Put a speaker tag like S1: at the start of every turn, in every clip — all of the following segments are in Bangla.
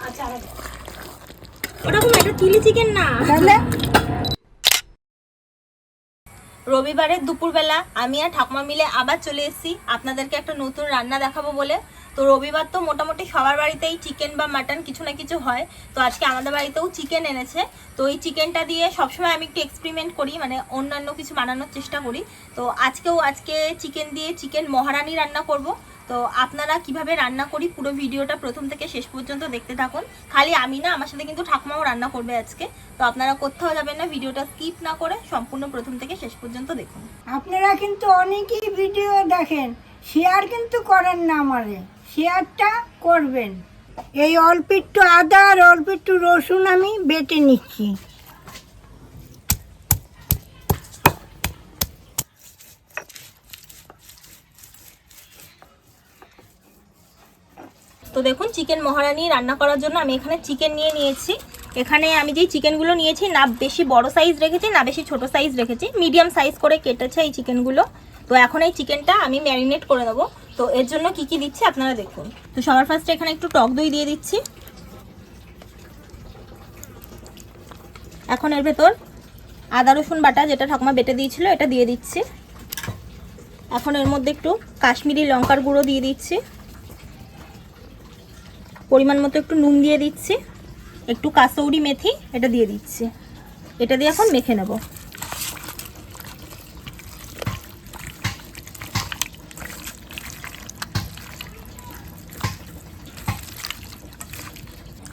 S1: আচ্ছা ওরকম একটা চিলি চিকেন না তাহলে। রবিবারের দুপুরবেলা আমি আর ঠাকুমা মিলে আবার চলে এসেছি আপনাদেরকে একটা নতুন রান্না দেখাবো বলে। তো রবিবার তো মোটামুটি সবার বাড়িতেই চিকেন বা মাটন কিছু না কিছু হয়। তো আজকে আমাদের বাড়িতেও চিকেন এনেছে। তো এই চিকেনটা দিয়ে সবসময় আমি একটু এক্সপেরিমেন্ট করি, মানে অন্যান্য কিছু বানানোর চেষ্টা করি। তো আজকে চিকেন দিয়ে চিকেন মহারানি রান্না করব। তো আপনারা কিভাবে রান্না করি পুরো ভিডিওটা প্রথম থেকে শেষ পর্যন্ত দেখতে থাকুন। খালি আমি না, আমার সাথে কিন্তু ঠাকুমাও রান্না করবে আজকে। তো আপনারা কোথাও যাবেন না, ভিডিওটা স্কিপ না করে সম্পূর্ণ প্রথম থেকে শেষ পর্যন্ত দেখুন।
S2: আপনারা কিন্তু অনেকেই ভিডিও দেখেন, শেয়ার কিন্তু করেন না, আমারে শেয়ারটা করবেন। এই অল্প একটু আদা আর অল্প একটু রসুন আমি বেটে নিচ্ছি।
S1: তো দেখুন চিকেন মহারানি রান্না করার জন্য আমি এখানে চিকেন নিয়েছি। এখানে আমি যেই চিকেনগুলো নিয়েছি না বেশি বড় সাইজ রেখেছি না বেশি ছোট সাইজ রেখেছি, মিডিয়াম সাইজ করে কেটেছে এই চিকেনগুলো। তো এখন এই চিকেনটা আমি ম্যারিনেট করে দেবো। তো এর জন্য কি কি দিচ্ছি আপনারা দেখুন। তো সবার ফার্স্টে এখানে একটু টক দই দিয়ে দিচ্ছি। এখন এর ভেতর আদা রসুন বাটা যেটা ঠাকুমা বেটে দিয়েছিল এটা দিয়ে দিচ্ছি। এখন এর মধ্যে একটু কাশ্মীরি লঙ্কার গুঁড়ো দিয়ে দিচ্ছি, পরিমাণ মতো একটু নুন দিয়ে দিচ্ছি, একটু কাসৌরি মেথি এটা দিয়ে দিচ্ছি। এটা দিয়ে এখন মেখে নেব।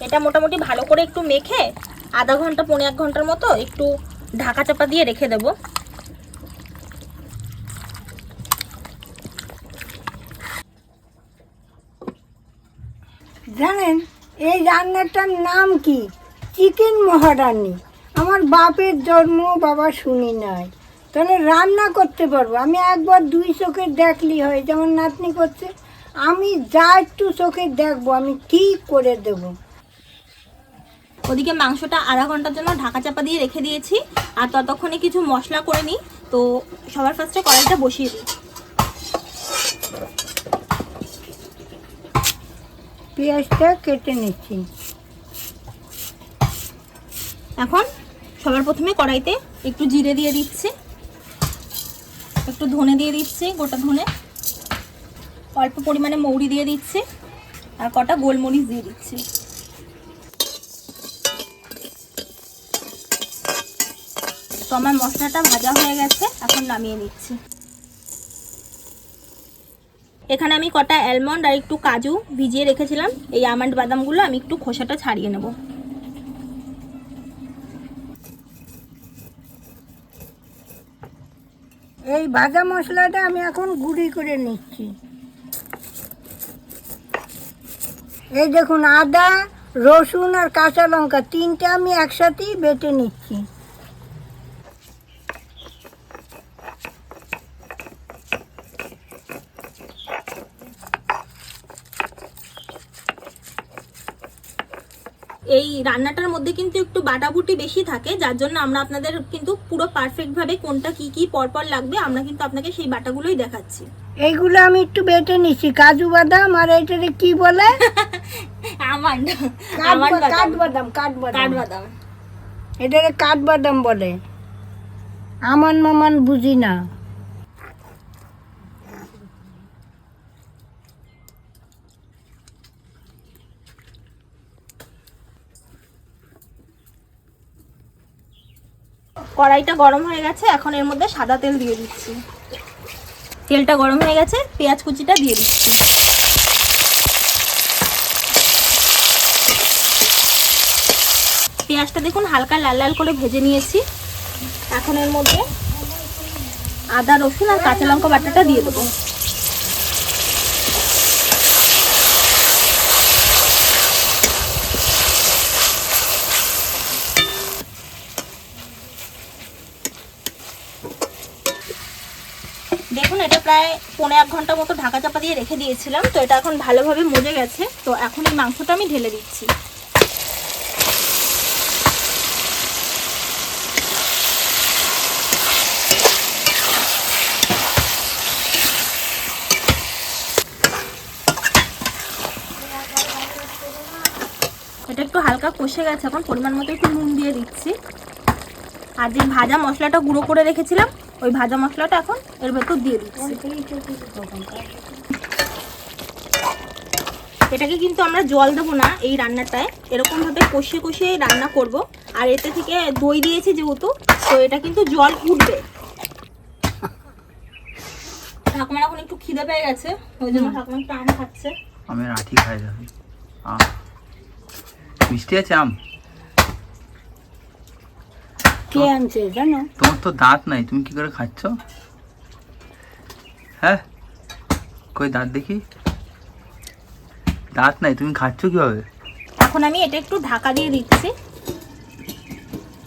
S1: এটা মোটামুটি ভালো করে একটু মেখে আধা ঘন্টা পৌনে 1 ঘন্টার মতো একটু ঢাকা চাপা দিয়ে রেখে দেব।
S2: জানেন এই রান্নাটার নাম কি? চিকেন মহারানি। আমার বাপের জন্ম বাবা শুনি নাই, তাহলে রান্না করতে পারবো আমি। একবার 2 চোখে দেখলি হয়, যেমন নাতনি করছে। আমি যা একটু চোখে দেখবো আমি ঠিক করে দেব।
S1: ওদিকে মাংসটা আধা ঘন্টার জন্য ঢাকা চাপা দিয়ে রেখে দিয়েছি, আর ততক্ষণে কিছু মশলা করে নিই। তো সবার ফার্স্টে কড়াইটা বসিয়ে দিই।
S2: পেঁয়াজটা কেটে নিচ্ছি।
S1: এখন সবার প্রথমে কড়াইতে একটু জিরে দিয়ে দিচ্ছি, একটু ধনে দিয়ে দিচ্ছি, গোটা ধনে, অল্প পরিমাণে মৌরি দিয়ে দিচ্ছি, আর কটা গোলমরিচ দিয়ে দিচ্ছি। তো আমার মশলাটা ভাজা হয়ে গেছে, এখন নামিয়ে নিচ্ছি। এখানে আমি কটা অ্যালমন্ড আর একটু কাজু ভিজিয়ে রেখেছিলাম। এই আমন্ড বাদামগুলো আমি একটু খোসাটা ছাড়িয়ে নেব।
S2: এই ভাজা মশলাটা আমি এখন গুঁড়ি করে নিচ্ছি। এই দেখুন আদা রসুন আর কাঁচা লঙ্কা 3টে আমি একসাথেই বেটে নিচ্ছি।
S1: এই রান্নাটার মধ্যে কিন্তু একটু বাটাবুটি বেশি থাকে, যার জন্য আমরা আপনাদের কিন্তু পুরো পারফেক্টভাবে কোনটা কি কি পরপর লাগবে আমরা কিন্তু আপনাকে সেই বাটাগুলোই দেখাচ্ছি।
S2: এইগুলো আমি একটু বেটে নিচ্ছি, কাজু বাদাম আর এটারে কি বলে? কাঠবাদাম।
S1: কাঠবাদাম।
S2: এটারে কাঠবাদাম বলে, আমান মামান বুঝি না।
S1: কড়াইটা গরম হয়ে গেছে, এখন এর মধ্যে সাদা তেল দিয়ে দিচ্ছি। তেলটা গরম হয়ে গেছে, পেঁয়াজ কুচিটা দিয়ে দিচ্ছি। পেঁয়াজটা দেখুন হালকা লাল লাল করে ভেজে নিয়েছি। এখন এর মধ্যে আদা রসুন আর কাঁচা লঙ্কা বাটাটা দিয়ে দেবো। দেখুন এটা প্রায় পৌনে 1 ঘন্টা মতো ঢাকা চাপা দিয়ে রেখে দিয়েছিলাম। তো এটা এখন ভালোভাবে মজে গেছে। তো এখন এই মাংসটা আমি ঢেলে দিচ্ছি। এটা একটু হালকা কষে গেছে, এখন পরিমাণ মতো একটু নুন দিয়ে দিচ্ছি। আর যে ভাজা মশলাটা গুঁড়ো করে রেখেছিলাম ওই ভাজা মশলাটা এখন এর ভেতর দিয়ে দিচ্ছি। এটাকে কিন্তু আমরা জল দেবো না এই রান্নাটায়, এরকমভাবে কষিয়ে কষিয়ে রান্না করব। আর এতে থেকে দই দিয়েছি যেহেতু, তো এটা কিন্তু জল উঠবে। ঠাকুমার এখন একটু খিদে পেয়ে গেছে, ওই জন্য ঠাকুমা একটু আম খাচ্ছে।
S3: আমের আঠি খাই যাবে। মিষ্টি আছে আম?
S2: কে আনছে জানো?
S3: তোমার তো দাঁত নাই, তুমি কি করে খাচ্ছ? হ্যাঁ, কই দাঁত দেখি। দাঁত নাই, তুমি খাচ্ছ কিভাবে?
S1: এখন আমি এটা একটু ঢাকা দিয়ে দিচ্ছি।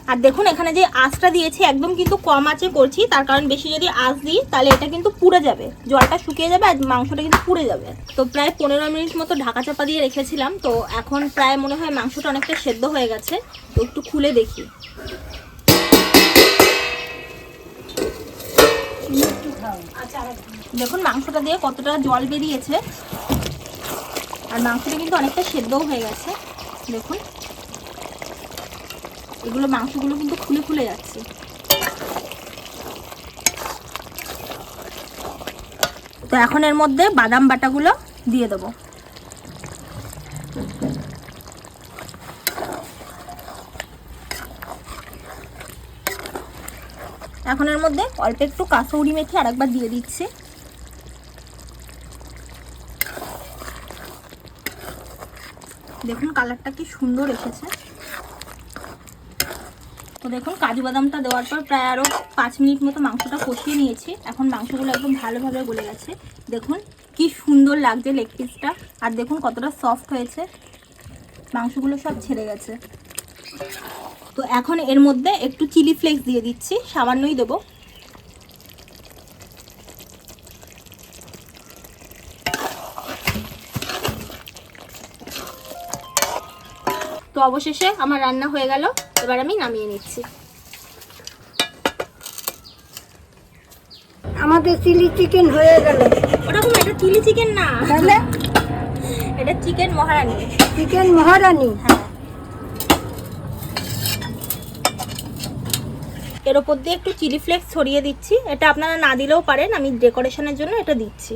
S1: আর দেখুন এখানে যে আঁচটা দিয়েছি একদম কিন্তু কম আঁচে করছি, তার কারণ বেশি যদি আঁচ দিই তাহলে এটা কিন্তু পুড়ে যাবে, জলটা শুকিয়ে যাবে আর মাংসটা কিন্তু পুড়ে যাবে। তো প্রায় 15 মিনিট মতো ঢাকা চাপা দিয়ে রেখেছিলাম, তো এখন প্রায় মনে হয় মাংসটা অনেকটা সেদ্ধ হয়ে গেছে। তো একটু খুলে দেখি। দেখুন মাংসটা দিয়ে কতটা জল বেরিয়েছে, আর মাংসটা কিন্তু অনেকটা সেদ্ধও হয়ে গেছে। দেখুন এগুলো মাংসগুলো কিন্তু খুলে খুলে যাচ্ছে। তো এখন এর মধ্যে বাদাম বাটাগুলো দিয়ে দেবো। এখন এর মধ্যে অল্প একটু কাসৌরি মেথি আরেকবার দিয়ে দিচ্ছি। দেখুন কালারটা কি সুন্দর এসেছে। তো দেখুন কাজু বাদামটা দেওয়ার পর প্রায় আরও 5 মিনিট মতো মাংসটা কষিয়ে নিয়েছি। এখন মাংসগুলো একদম ভালোভাবে গলে গেছে। দেখুন কি সুন্দর লাগছে লেগ পিসটা, আর দেখুন কতটা সফট হয়েছে, মাংসগুলো সব ছেড়ে গেছে। তো এখন এর মধ্যে একটু চিলি ফ্লেক্স দিয়ে দিচ্ছি, সামান্যই দেবো। তো অবশেষে আমার রান্না হয়ে গেল, এবার আমি নামিয়ে নিচ্ছি।
S2: আমাদের চিলি চিকেন হয়ে গেল।
S1: ওরকম এটা চিলি চিকেন না,
S2: তাহলে
S1: এটা চিকেন মহারানি।
S2: চিকেন মহারানি।
S1: হ্যাঁ, এর ওপর দিয়ে একটু চিলি ফ্লেক্স ছড়িয়ে দিচ্ছি। এটা আপনারা না দিলেও পারেন, আমি ডেকোরেশনের জন্য এটা দিচ্ছি।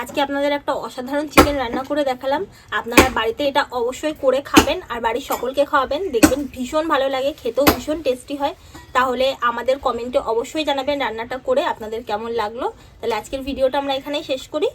S1: আজকে আপনাদের একটা অসাধারণ চিকেন রান্না করে দেখালাম। আপনারা বাড়িতে এটা অবশ্যই করে খাবেন আর বাড়ির সকলকে খাওয়াবেন, দেখবেন ভীষণ ভালো লাগে, খেতেও ভীষণ টেস্টি হয়। তাহলে আমাদের কমেন্টে অবশ্যই জানাবেন রান্নাটা করে আপনাদের কেমন লাগলো। তাহলে আজকের ভিডিওটা আমরা এখানেই শেষ করি।